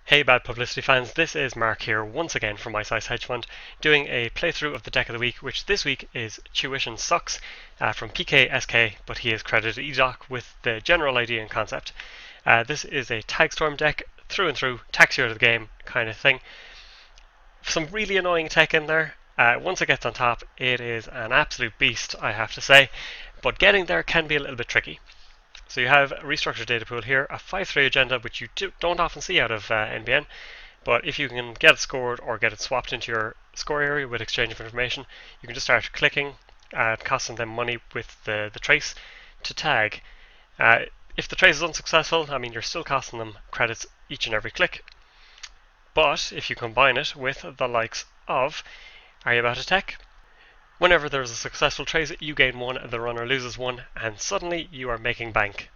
Hey Bad Publicity fans, this is Mark here once again from My Size Hedge Fund doing a playthrough of the deck of the week, which this week is Tuition Sucks from PKSK, but he is credited EDOC with the general idea and concept. This is a Tagstorm deck through and through, tax you out of the game kind of thing. Some really annoying tech in there. Once it gets on top, it is an absolute beast, I have to say, but getting there can be a little bit tricky. So you have a restructured data pool here, a 5-3 agenda, which you don't often see out of NBN, but if you can get it scored or get it swapped into your score area with exchange of information, you can just start clicking, costing them money with the trace to tag. If the trace is unsuccessful, I mean, you're still costing them credits each and every click. But if you combine it with the likes of Are You About to Tech? Whenever there's a successful trace, you gain 1 and the runner loses 1, and suddenly you are making bank.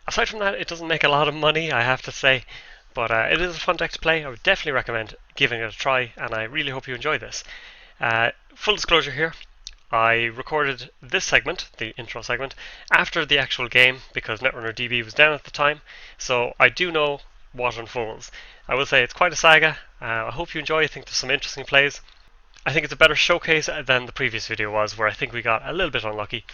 Aside from that, it doesn't make a lot of money, I have to say, but it is a fun deck to play. I would definitely recommend giving it a try, and I really hope you enjoy this. Full disclosure here, I recorded this segment, the intro segment, after the actual game because Netrunner DB was down at the time, so I do know what unfolds. I will say it's quite a saga. I hope you enjoy. I think there's some interesting plays. I think it's a better showcase than the previous video was, where I think we got a little bit unlucky.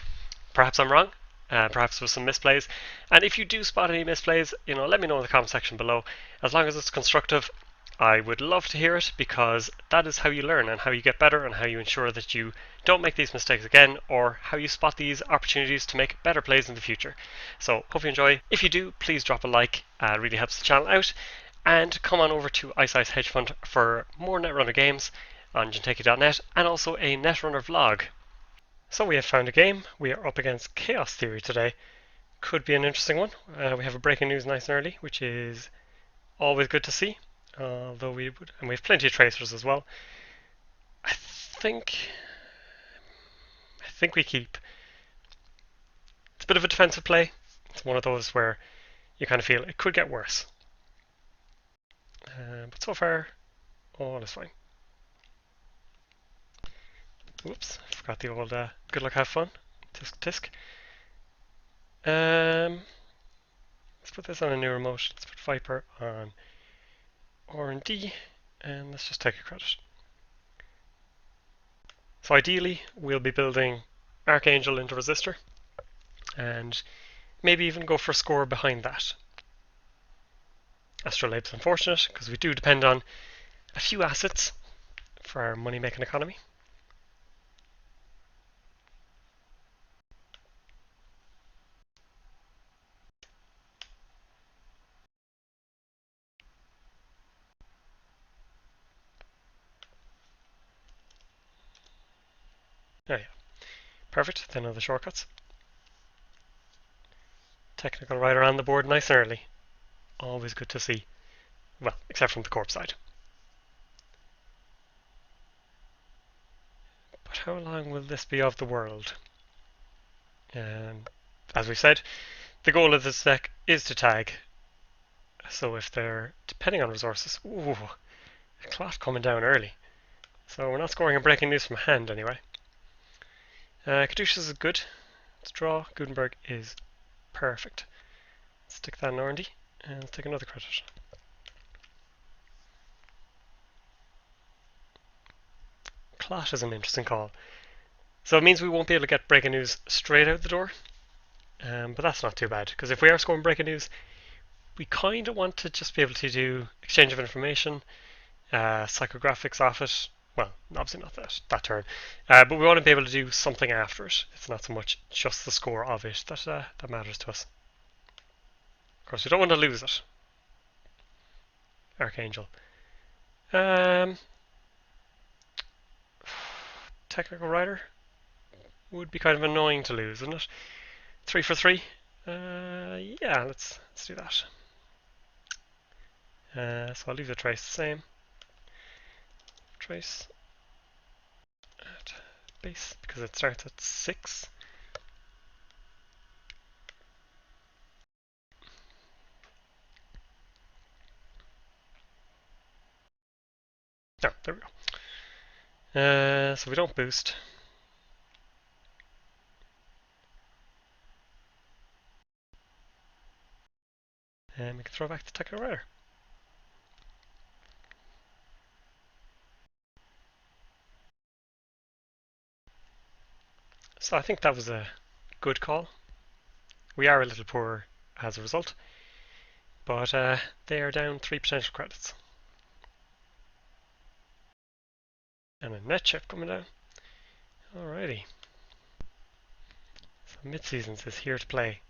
Perhaps I'm wrong. Perhaps with some misplays. And if you do spot any misplays, let me know in the comment section below. As long as it's constructive, I would love to hear it, because that is how you learn and how you get better and how you ensure that you don't make these mistakes again, or how you spot these opportunities to make better plays in the future. So hope you enjoy. If you do, please drop a like. It really helps the channel out. And come on over to Ice Ice Hedge Fund for more Netrunner games on jinteki.net, and also a Netrunner vlog. So we have found a game. We are up against Chaos Theory today. Could be an interesting one. We have a breaking news nice and early, which is always good to see. And we have plenty of tracers as well. I think we keep. It's a bit of a defensive play. It's one of those where you kind of feel it could get worse. But so far, all is fine. Whoops, I forgot the old good luck, have fun. Tisk tisk. Let's put this on a new remote. Let's put Viper on R and D, and let's just take a credit. So ideally, we'll be building Archangel into Resistor, and maybe even go for a score behind that. Astrolabe's unfortunate, because we do depend on a few assets for our money-making economy. Oh yeah, perfect. Then other shortcuts. Technical Writer on the board nice and early. Always good to see. Well, except from the corp side. But how long will this be of the world? As we said, the goal of this deck is to tag. So if they're depending on resources, ooh, a clot coming down early. So we're not scoring a breaking news from hand anyway. Caduceus is good. Let's draw. Gutenberg is perfect. Let's stick that in R&D, and let's take another credit. Clot is an interesting call. So it means we won't be able to get breaking news straight out the door. But that's not too bad, because if we are scoring breaking news, we kind of want to just be able to do exchange of information, psychographics off it. Well, obviously not that turn, but we want to be able to do something after it. It's not so much just the score of it that matters to us. Of course, we don't want to lose it. Archangel. Technical Writer would be kind of annoying to lose, isn't it? 3 for 3. Yeah, let's do that. So I'll leave the trace the same. Trace at base, because it starts at 6. Oh, there we go. So we don't boost. And we can throw back the Technical Writer. So I think that was a good call. We are a little poorer as a result, but they are down 3 potential credits. And a net chip coming down. Alrighty. So mid-seasons is here to play.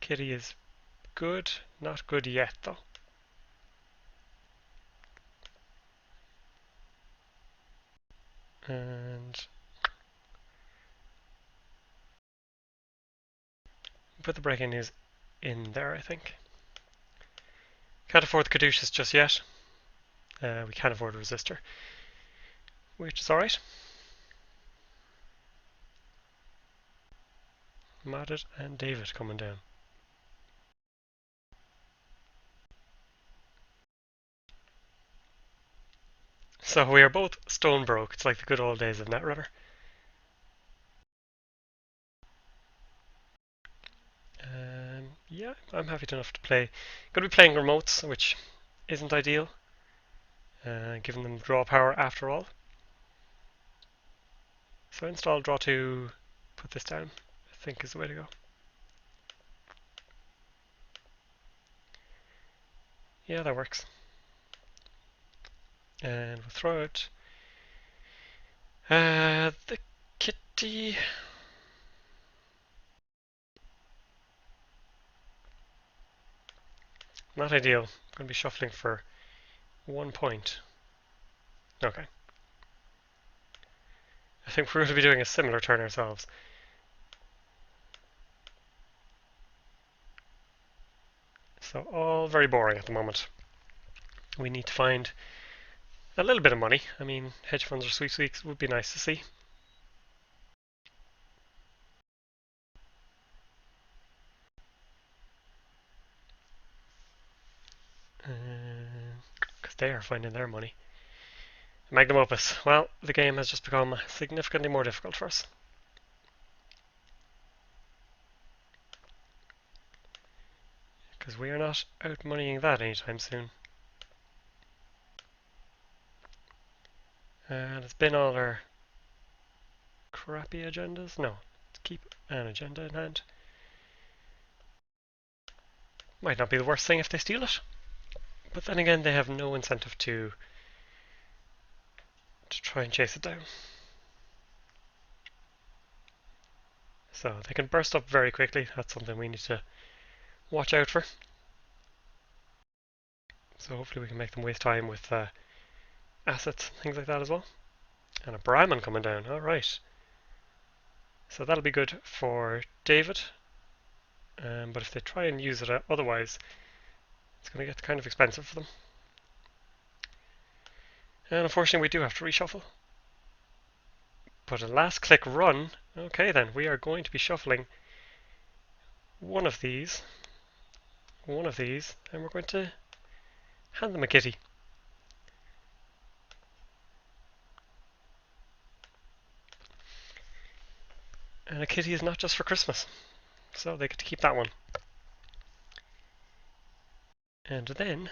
Kitty is good, not good yet though. And put the breaking news in there, I think. Can't afford the Caduceus just yet. We can't afford a resistor, which is alright. Madded and David coming down. So we are both stone broke. It's like the good old days of Netrunner. Yeah, I'm happy enough to play. Going to be playing remotes, which isn't ideal, giving them draw power after all. So install draw 2, put this down, I think is the way to go. Yeah, that works. And we'll throw out the kitty. Not ideal. I'm going to be shuffling for 1 point. Okay. I think we're going to be doing a similar turn ourselves. So all very boring at the moment. We need to find a little bit of money. I mean, hedge funds or sweeps weeks would be nice to see. Because they are finding their money. Magnum opus. Well, the game has just become significantly more difficult for us. Because we are not out moneying that anytime soon. And it's been all our crappy agendas. No, let's keep an agenda in hand. Might not be the worst thing if they steal it. But then again, they have no incentive to try and chase it down. So they can burst up very quickly. That's something we need to watch out for. So hopefully we can make them waste time with assets, things like that as well. And a Brahmin coming down, alright. So that'll be good for David. But if they try and use it otherwise, it's going to get kind of expensive for them. And unfortunately we do have to reshuffle. But a last click run, okay then, we are going to be shuffling one of these, and we're going to hand them a kitty. And a kitty is not just for Christmas, so they get to keep that one. And then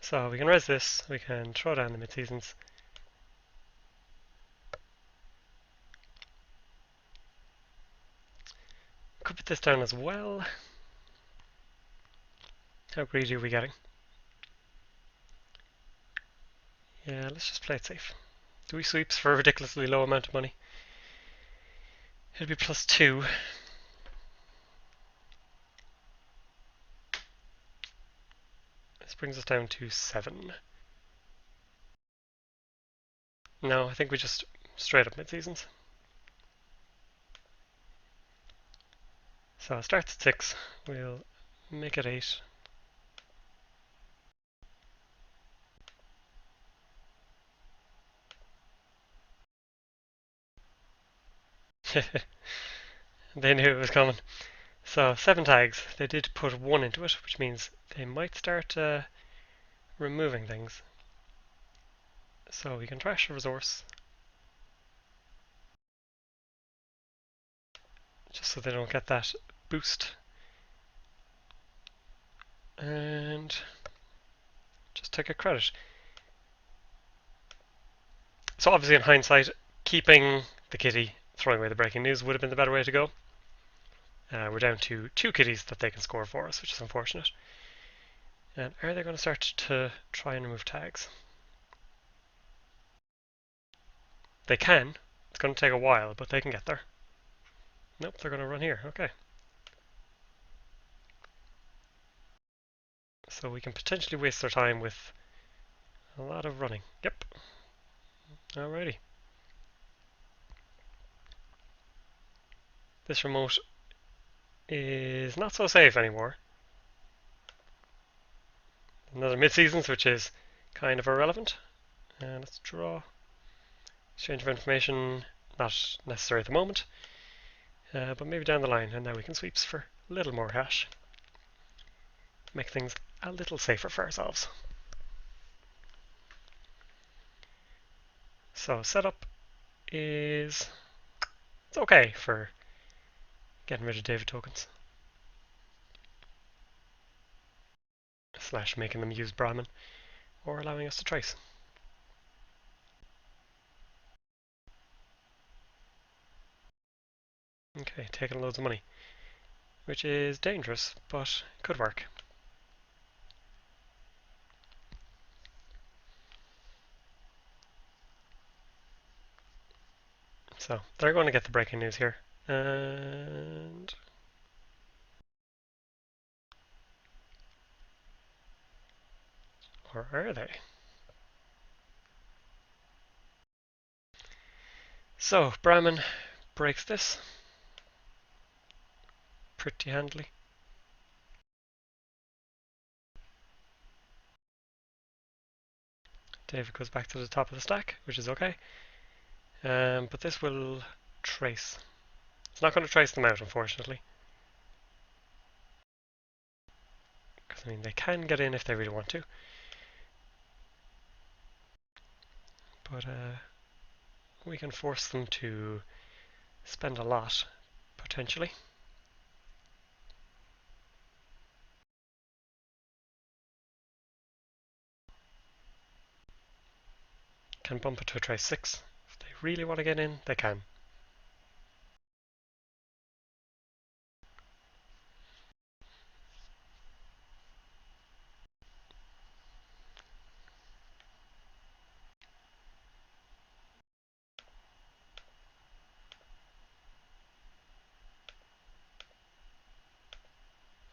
so we can res this, we can throw down the mid-seasons. Could put this down as well. How greedy are we getting? Yeah, let's just play it safe. Do we sweeps for a ridiculously low amount of money? It'll be +2. This brings us down to 7. No, I think we just straight up mid-seasons. So it starts at 6. We'll make it 8. They knew it was coming. So 7 tags. They did put 1 into it, which means they might start removing things. So we can trash a resource. Just so they don't get that boost and just take a credit. So obviously in hindsight, keeping the kitty, throwing away the breaking news would have been the better way to go. We're down to 2 kitties that they can score for us, which is unfortunate. And are they going to start to try and remove tags? They can. It's going to take a while, but they can get there. Nope, they're going to run here. Okay. So we can potentially waste their time with a lot of running. Yep. Alrighty. This remote is not so safe anymore. Another mid-seasons, which is kind of irrelevant. And let's draw. Exchange of information, not necessary at the moment. But maybe down the line, and now we can sweeps for a little more cash. Make things a little safer for ourselves. So setup is, it's okay for getting rid of David tokens. / making them use Brahmin, or allowing us to trace. Okay, taking loads of money, which is dangerous, but could work. So they're going to get the breaking news here. And or are they? So Brahmin breaks this pretty handily. David goes back to the top of the stack, which is okay. But this will trace. It's not going to trace them out, unfortunately. Because, I mean, they can get in if they really want to. But we can force them to spend a lot, potentially. Can bump it to a trace 6. If they really want to get in, they can.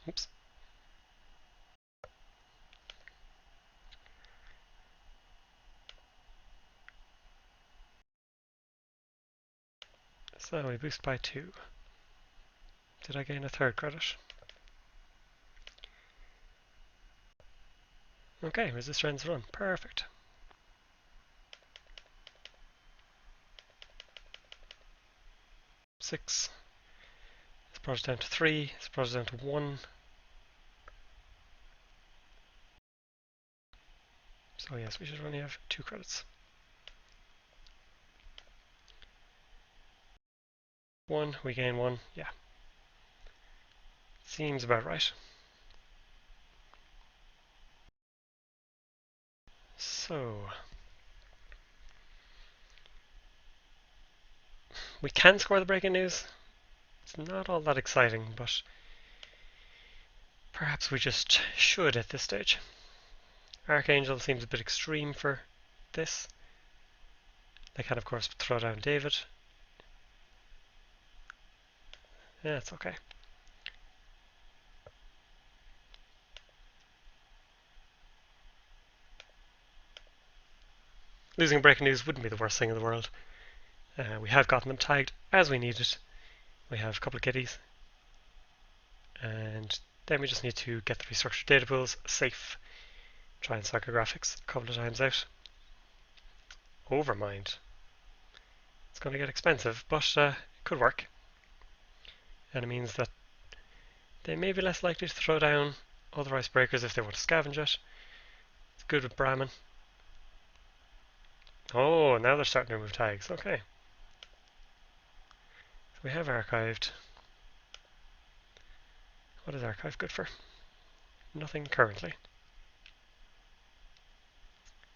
Oops. So we boost by 2. Did I gain a 3rd credit? Okay, resist ends run. Perfect. Six. It's brought us down to 3. It's brought us down to 1. So yes, we should only have 2 credits. 1, we gain 1. Yeah. Seems about right. So we can score the breaking news. It's not all that exciting, but perhaps we just should at this stage. Archangel seems a bit extreme for this. They can, of course, throw down David. Yeah, it's okay. Losing breaking news wouldn't be the worst thing in the world. We have gotten them tagged as we needed. We have a couple of kitties. And then we just need to get the restructured data pools safe. Try and psychographics a couple of times out. Overmind. It's going to get expensive, but it could work. And it means that they may be less likely to throw down other icebreakers if they want to scavenge it. It's good with Brahmin. Oh, now they're starting to remove tags. Okay. So we have archived. What is archive good for? Nothing currently.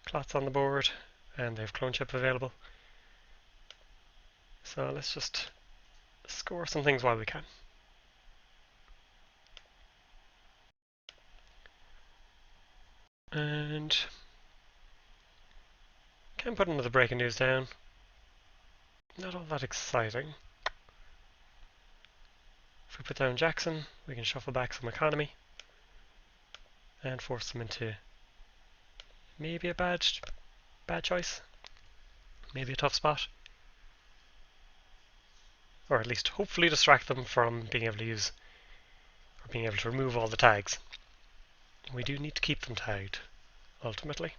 Clots on the board, and they have clone chip available. So let's just score some things while we can. And can put another breaking news down. Not all that exciting. If we put down Jackson, we can shuffle back some economy and force them into maybe a bad choice, maybe a tough spot, or at least hopefully distract them from being able to use or being able to remove all the tags. We do need to keep them tagged ultimately.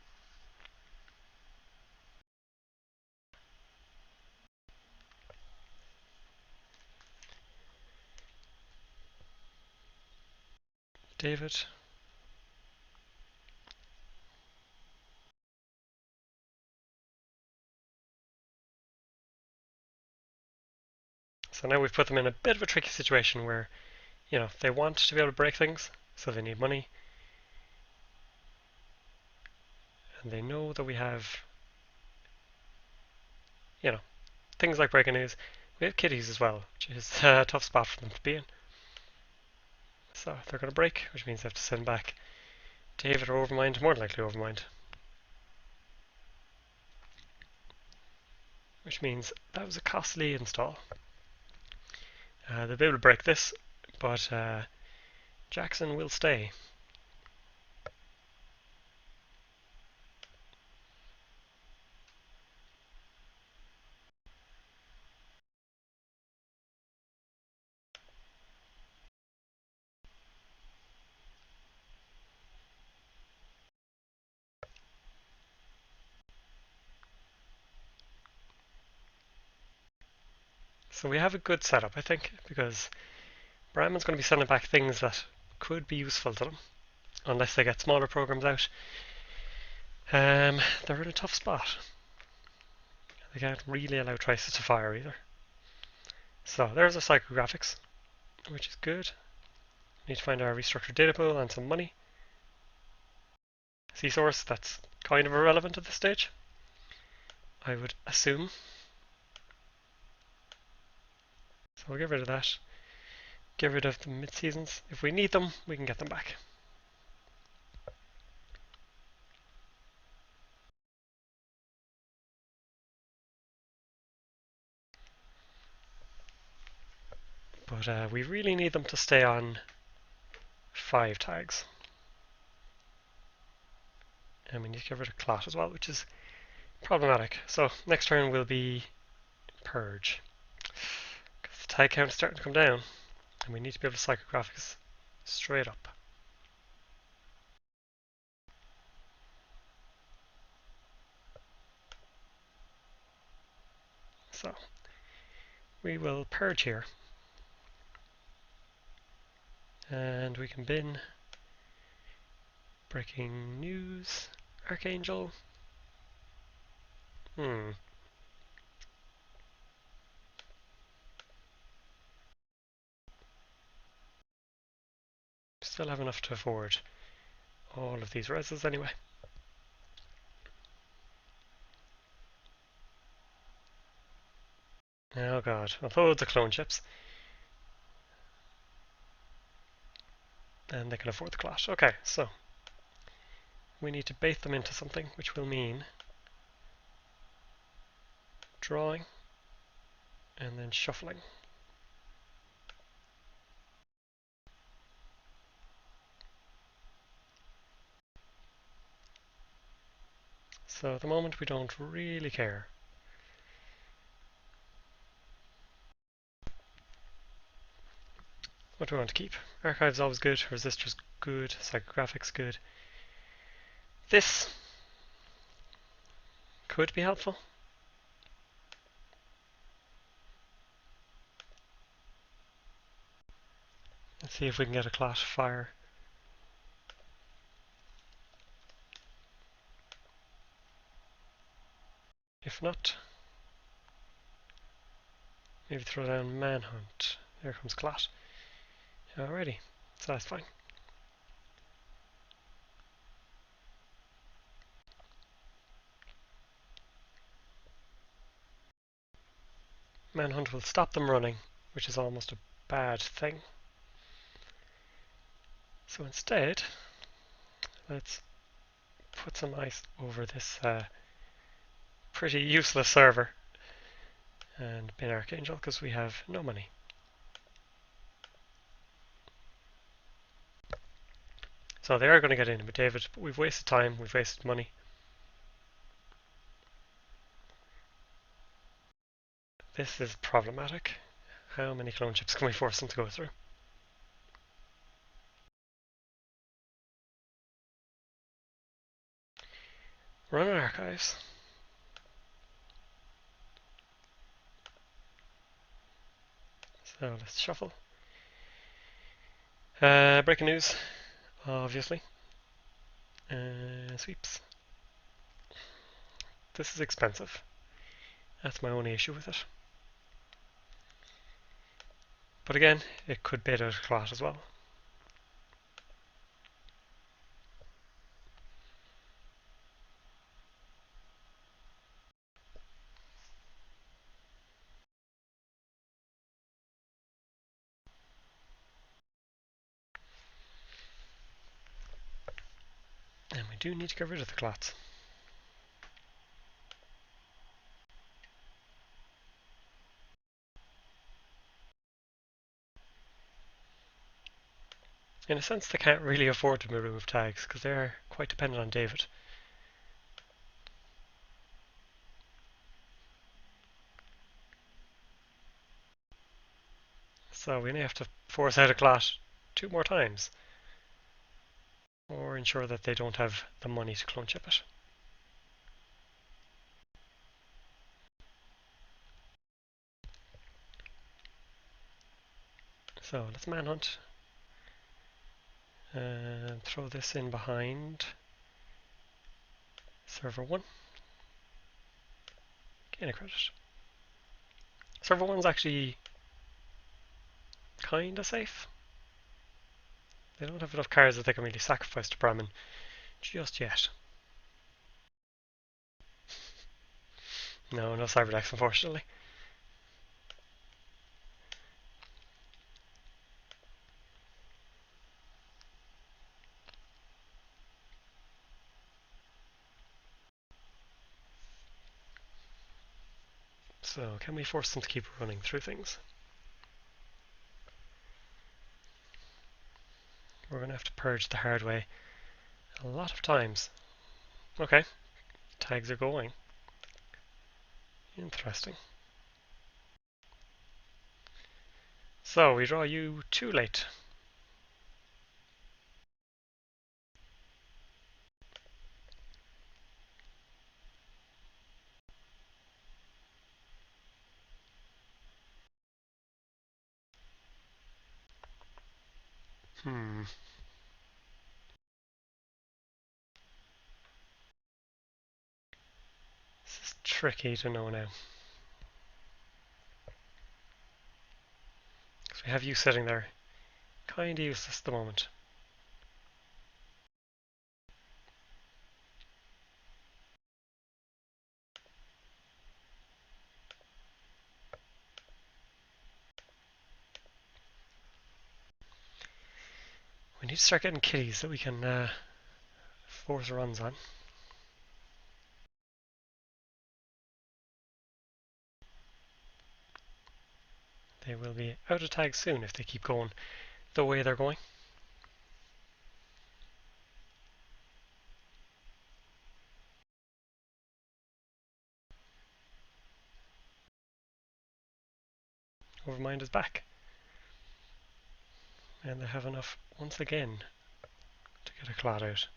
David. So now we've put them in a bit of a tricky situation where, you know, they want to be able to break things, so they need money. And they know that we have, you know, things like breaking news. We have kitties as well, which is a tough spot for them to be in. So they're going to break, which means they have to send back David or Overmind, more likely Overmind. Which means that was a costly install. They'll be able to break this, but Jackson will stay. So we have a good setup, I think, because Brahman's going to be sending back things that could be useful to them, unless they get smaller programs out. They're in a tough spot. They can't really allow Trices to fire either. So there's our psychographics, which is good. Need to find our restructured data pool and some money. C-source, that's kind of irrelevant at this stage, I would assume. So we'll get rid of that. Get rid of the mid-seasons. If we need them, we can get them back. But we really need them to stay on 5 tags. And we need to get rid of Clot as well, which is problematic. So next turn will be Purge. Because the tag count is starting to come down, and we need to be able to psychographics straight up. So we will Purge here. And we can bin breaking news, Archangel. Still have enough to afford all of these reses anyway. Oh god, loads of clone chips. And they can afford the Clot. Okay, so we need to bait them into something, which will mean drawing and then shuffling. So at the moment we don't really care. What do we want to keep? Archive's always good, Resistor's good, Psychographics good. This could be helpful. Let's see if we can get a Clot fire. If not, maybe throw down Manhunt. There comes Clot. Alrighty. So that's fine. Manhunt will stop them running, which is almost a bad thing. So instead, let's put some ice over this pretty useless server and bin Archangel because we have no money. So they are going to get in with David, but we've wasted time, we've wasted money. This is problematic. How many clone chips can we force them to go through? Run an archives. So let's shuffle. Breaking news, obviously. Sweeps. This is expensive. That's my only issue with it. But again, it could bait out a clot as well. And we do need to get rid of the clots. In a sense, they can't really afford to remove tags because they're quite dependent on David. So we may have to force out a clot 2 more times, or ensure that they don't have the money to clone chip it. So let's manhunt and throw this in behind server 1. Gain a credit. Server 1's actually kinda safe. They don't have enough cards that they can really sacrifice to Brahmin just yet. No cyberdecks, unfortunately. So can we force them to keep running through things? We're going to have to purge the hard way a lot of times. Okay, tags are going. Interesting. So we draw you too late. This is tricky to know now. Because we have you sitting there. Kinda useless at the moment. We need to start getting kitties that we can force runs on. They will be out of tags soon if they keep going the way they're going. Overmind is back. And they have enough once again to get a clot out.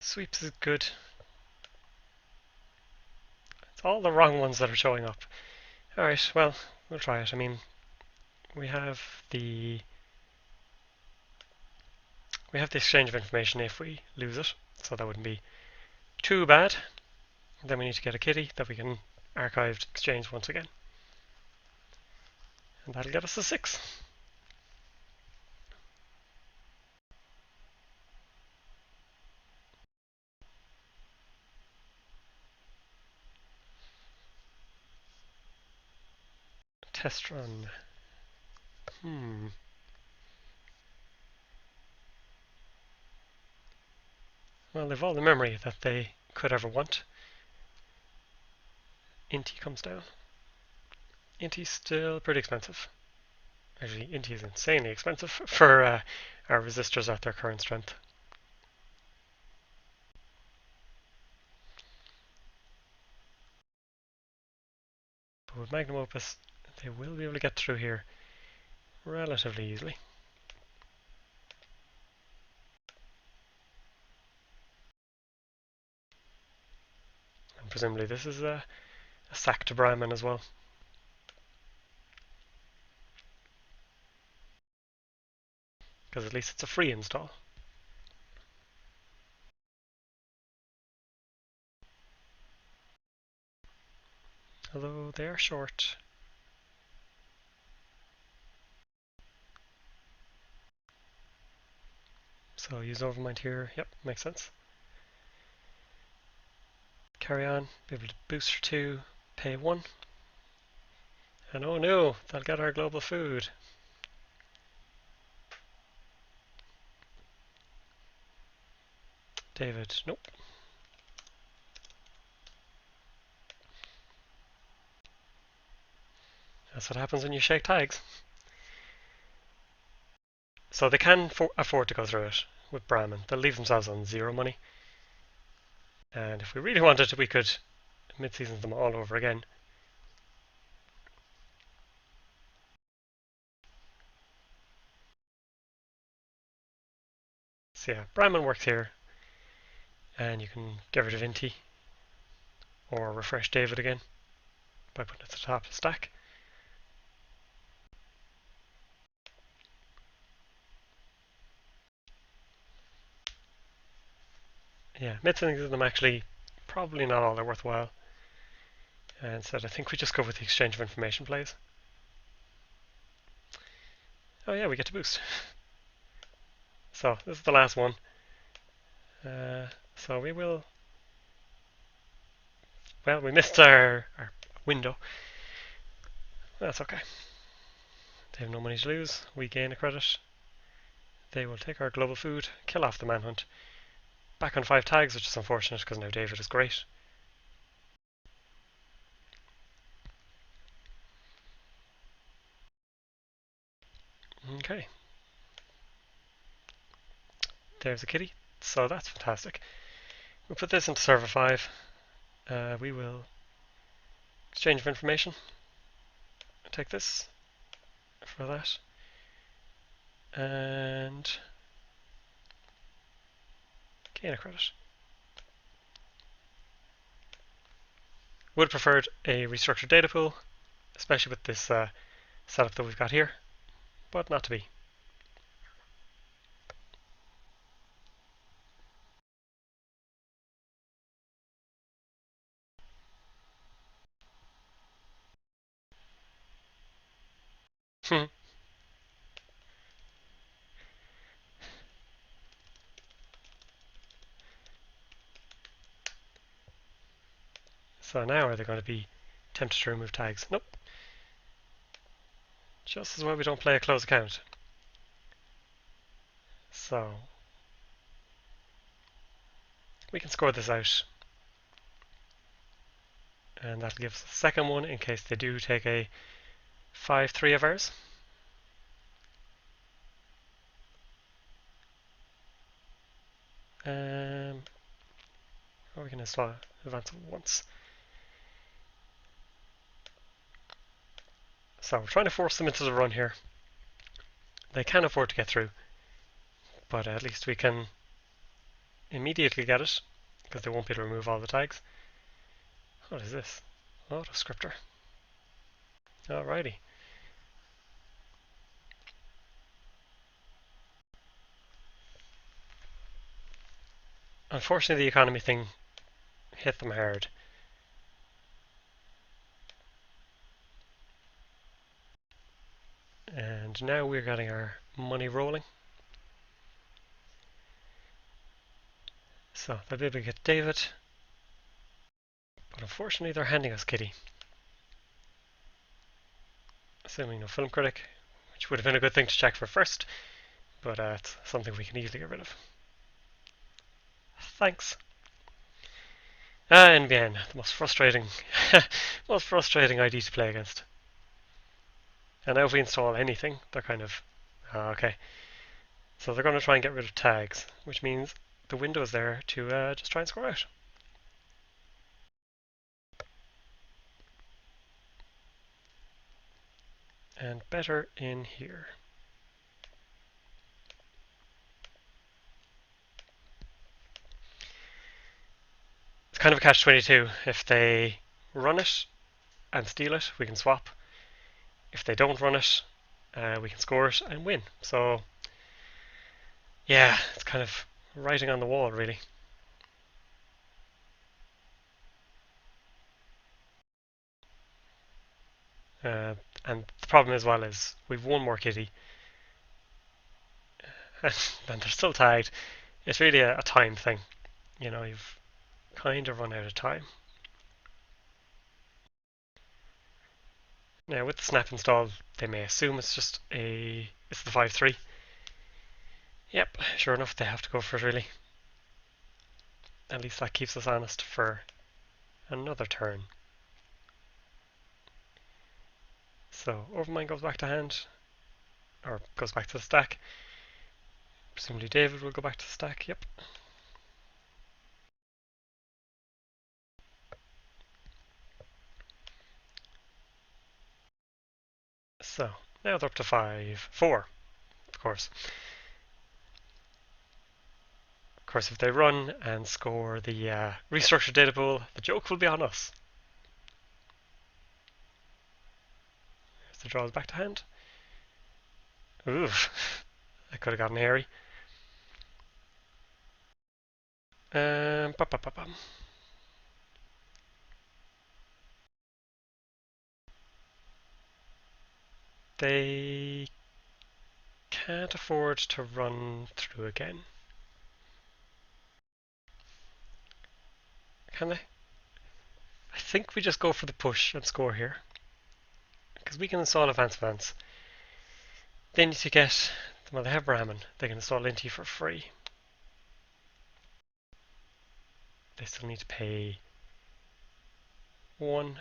Sweeps is good. It's all the wrong ones that are showing up. Alright, well, we'll try it. I mean, we have the We have the exchange of information if we lose it, so that wouldn't be too bad. Then we need to get a kitty that we can archived exchange once again. And that'll get us a 6. Test run. Well, they've all the memory that they could ever want. Inti comes down. Inti's still pretty expensive. Actually, Inti is insanely expensive for our resistors at their current strength. But with Magnum Opus, they will be able to get through here relatively easily. And presumably this is a sack to Brahman as well. Because at least it's a free install. Although they are short. So use Overmind here. Yep, makes sense. Carry on. Be able to boost for 2, pay 1. And oh no, that'll get our global food. David, nope. That's what happens when you shake tags. So they can afford to go through it with Brahmin. They'll leave themselves on 0 money. And if we really wanted, we could mid-season them all over again. So yeah, Brahmin works here. And you can get rid of Inti. Or refresh David again by putting it at the top of the stack. Yeah, mid-season them actually probably not all they're worthwhile. And instead I think we just go with the exchange of information plays. Oh yeah, we get to boost. So this is the last one. So we will... Well, we missed our window. That's okay. They have no money to lose. We gain a credit. They will take our global food, kill off the manhunt. Back on 5 tags, which is unfortunate because now David is great. Okay. There's a kitty. So that's fantastic. We'll put this into server 5. We will exchange of information. Take this for that. And gain a credit. Would have preferred a restructured data pool, especially with this setup that we've got here, but not to be. So now are they going to be tempted to remove tags? Nope. Just as well we don't play a closed account. So we can score this out. And that'll give us the second one in case they do take a 5-3 of ours. Or we can install advance once. So we're trying to force them into the run here. They can afford to get through, but at least we can immediately get it, because they won't be able to remove all the tags. What is this? Autoscriptor. Alrighty. Unfortunately, the economy thing hit them hard. And now we're getting our money rolling. So they'll be able to get David. But unfortunately, they're handing us Kitty. Assuming no film critic, which would have been a good thing to check for first, but it's something we can easily get rid of. Thanks. NBN, the most frustrating, most frustrating ID to play against. And now if we install anything, they're kind of okay. So they're going to try and get rid of tags, which means the window is there to just try and score out. And better in here. It's kind of a catch-22. If they run it and steal it, we can swap. If they don't run it, we can score it and win. So yeah, it's kind of writing on the wall, really. And the problem as well is we've one more kitty, and they're still tagged. It's really a time thing. You know, you've kind of run out of time. Now with the snap installed, they may assume it's the 5-3. Yep, sure enough, they have to go for it really. At least that keeps us honest for another turn. So Overmind goes back to hand, or goes back to the stack. Presumably David will go back to the stack, yep. So now they're up to 5-4, of course. Of course, if they run and score the restructured data pool, the joke will be on us. There's the draws back to hand. Ooh, that could have gotten hairy. Bum, bum, bum, bum. They can't afford to run through again. Can they? I think we just go for the push and score here. Because we can install advance. They need to get, well, they have Brahmin. They can install Linty for free. They still need to pay 1.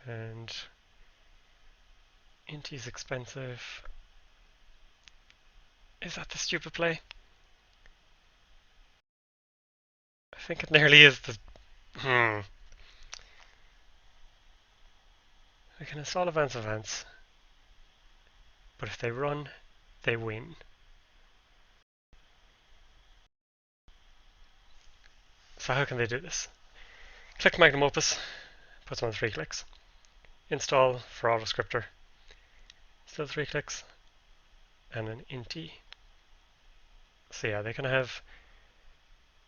And Inti is expensive. Is that the stupid play? I think it nearly is the... We can install advance. But if they run, they win. So how can they do this? Click Magnum Opus, puts on 3 clicks. Install for AutoScripter, still 3 clicks. And an Inti. So yeah, they can have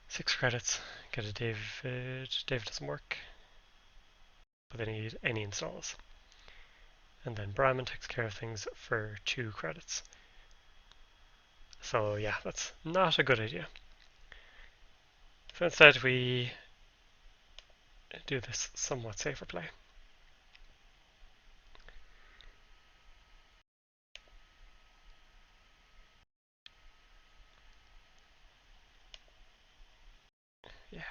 6 credits. Get a David. David doesn't work. But they need any installs. And then Brahmin takes care of things for 2 credits. So yeah, that's not a good idea. So instead we do this somewhat safer play. Yeah.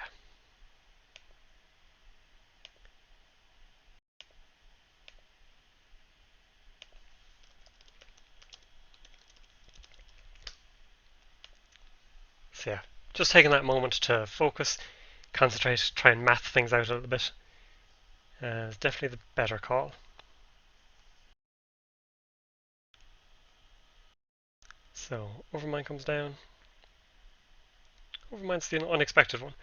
So yeah, just taking that moment to focus, concentrate, try and math things out a little bit is definitely the better call. So Overmind comes down. Overmind's the unexpected one.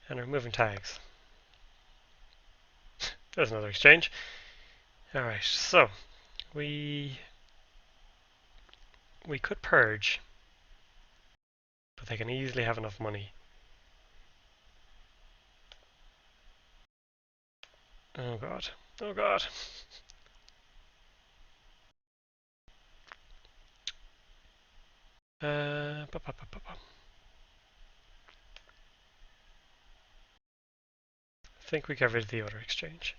And we're moving tags. There's another exchange. Alright, so we could purge. but they can easily have enough money. Oh god. Oh god. I think we get rid of the other exchange.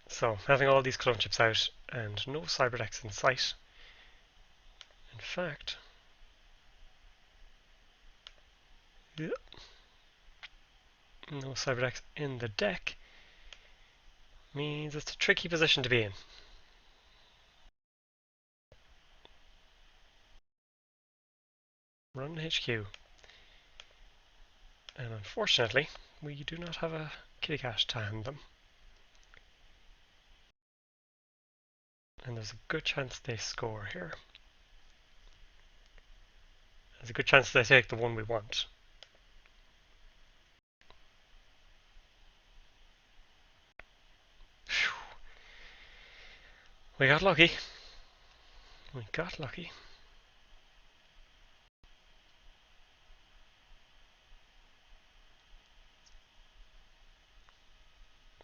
So, having all these clone chips out and no cyberdecks in sight. In fact, no cyberdecks in the deck means it's a tricky position to be in. Run HQ. And unfortunately, we do not have a kitty cat to hand them. And there's a good chance they score here. There's a good chance they take the one we want. Phew. We got lucky. We got lucky.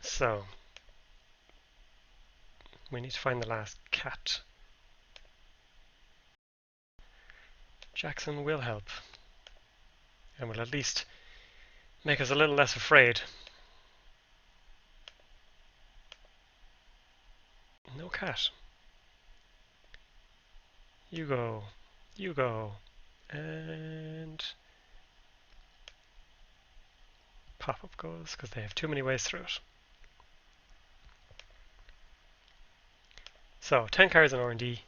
So, we need to find the last cat. Jackson will help. And will at least make us a little less afraid. No cat. You go. You go. And pop-up goes, because they have too many ways through it. So, 10 cards in R&D.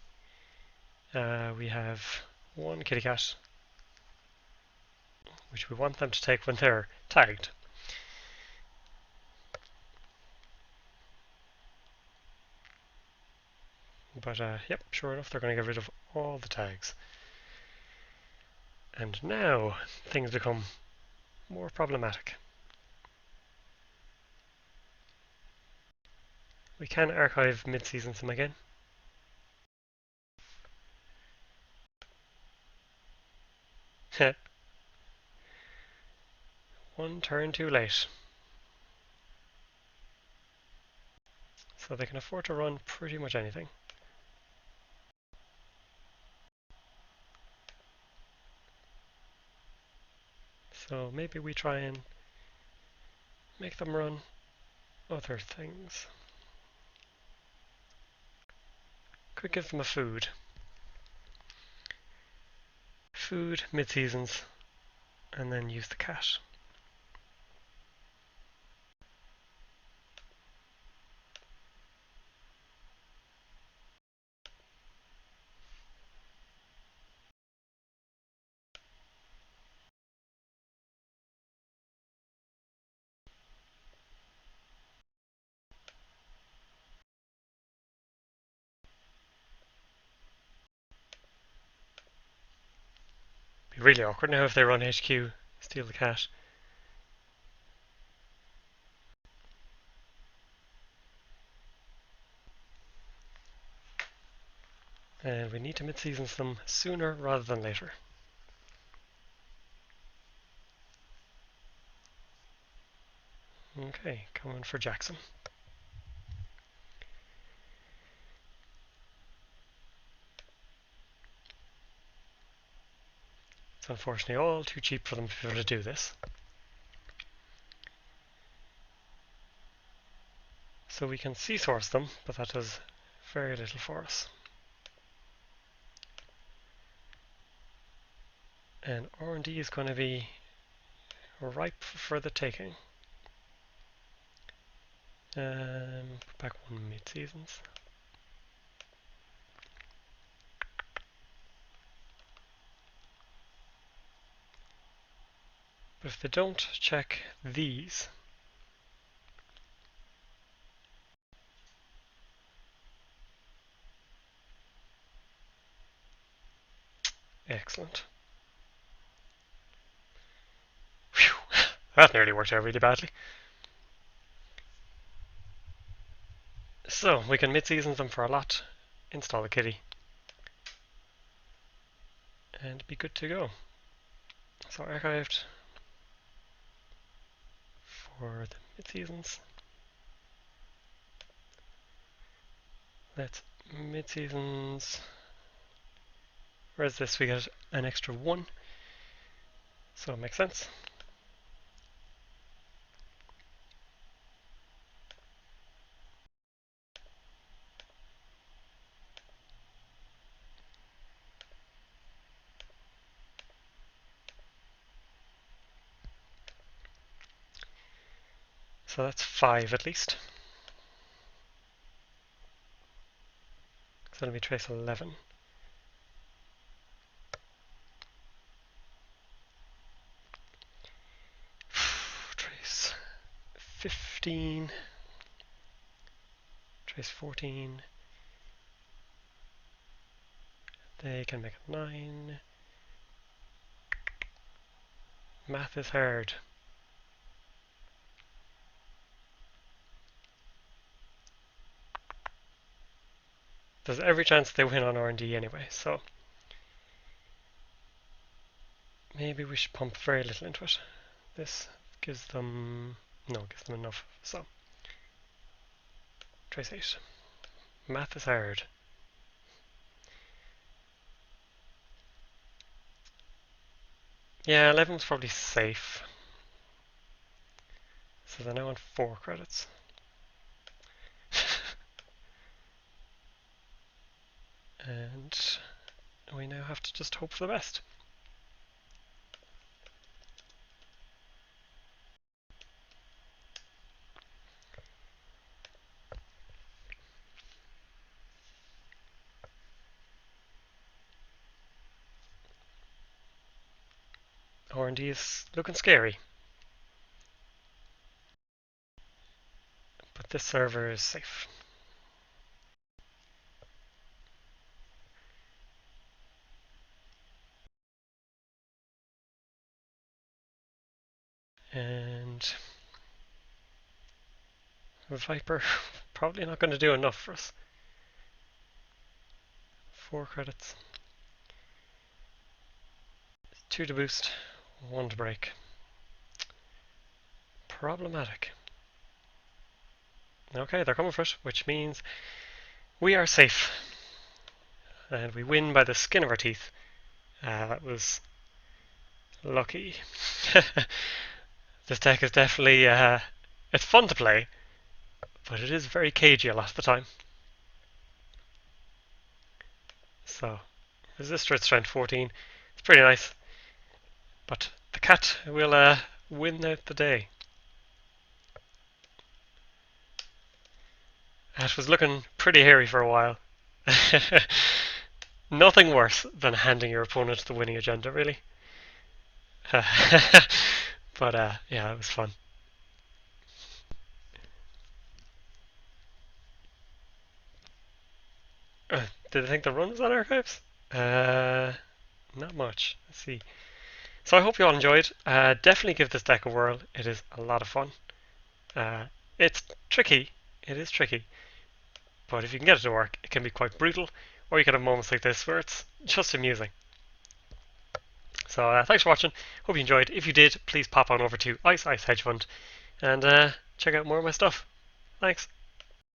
We have one kitty cat, which we want them to take when they're tagged. But, yep, sure enough, they're going to get rid of all the tags. And now, things become more problematic. We can archive mid-season sim again. One turn too late. So they can afford to run pretty much anything. So maybe we try and make them run other things. Could give them a food. Food, mid-seasons, and then use the cat. Be really awkward now if they run HQ, steal the cat. And we need to mid-season them sooner rather than later. Okay, coming for Jackson. It's unfortunately all too cheap for them to be able to do this. So we can C-source them, but that does very little for us. And R&D is going to be ripe for the taking. Put back one mid-seasons. But if they don't check these, excellent. Whew, that nearly worked out really badly. So we can mid-season them for a lot, install the kitty, and be good to go. So archived for the mid-seasons. Let's mid-seasons. Whereas this we get an extra 1, so it makes sense. So that's 5 at least. So let me trace 11. Trace 15. Trace 14. They can make it 9. Math is hard. There's every chance they win on R&D anyway, so maybe we should pump very little into it. This gives them... no, gives them enough, so trace 8. Math is hard. Yeah, 11's probably safe. So they're now on 4 credits. And we now have to just hope for the best. R&D is looking scary. But this server is safe. And Viper probably not going to do enough for us. 4 credits. 2 to boost, 1 to break. Problematic. Okay, they're coming for it, which means we are safe. And we win by the skin of our teeth. That was lucky. This deck is definitely, it's fun to play, but it is very cagey a lot of the time. So, resistor at strength 14, it's pretty nice. But the cat will win out the day. It was looking pretty hairy for a while. Nothing worse than handing your opponent the winning agenda, really. But yeah, it was fun. Did I think the run was on archives? Not much. Let's see. So I hope you all enjoyed. Definitely give this deck a whirl. It is a lot of fun. It's tricky. It is tricky. But if you can get it to work, it can be quite brutal. Or you can have moments like this where it's just amusing. So thanks for watching. Hope you enjoyed. If you did, please pop on over to Ice Hedge Fund and check out more of my stuff. Thanks.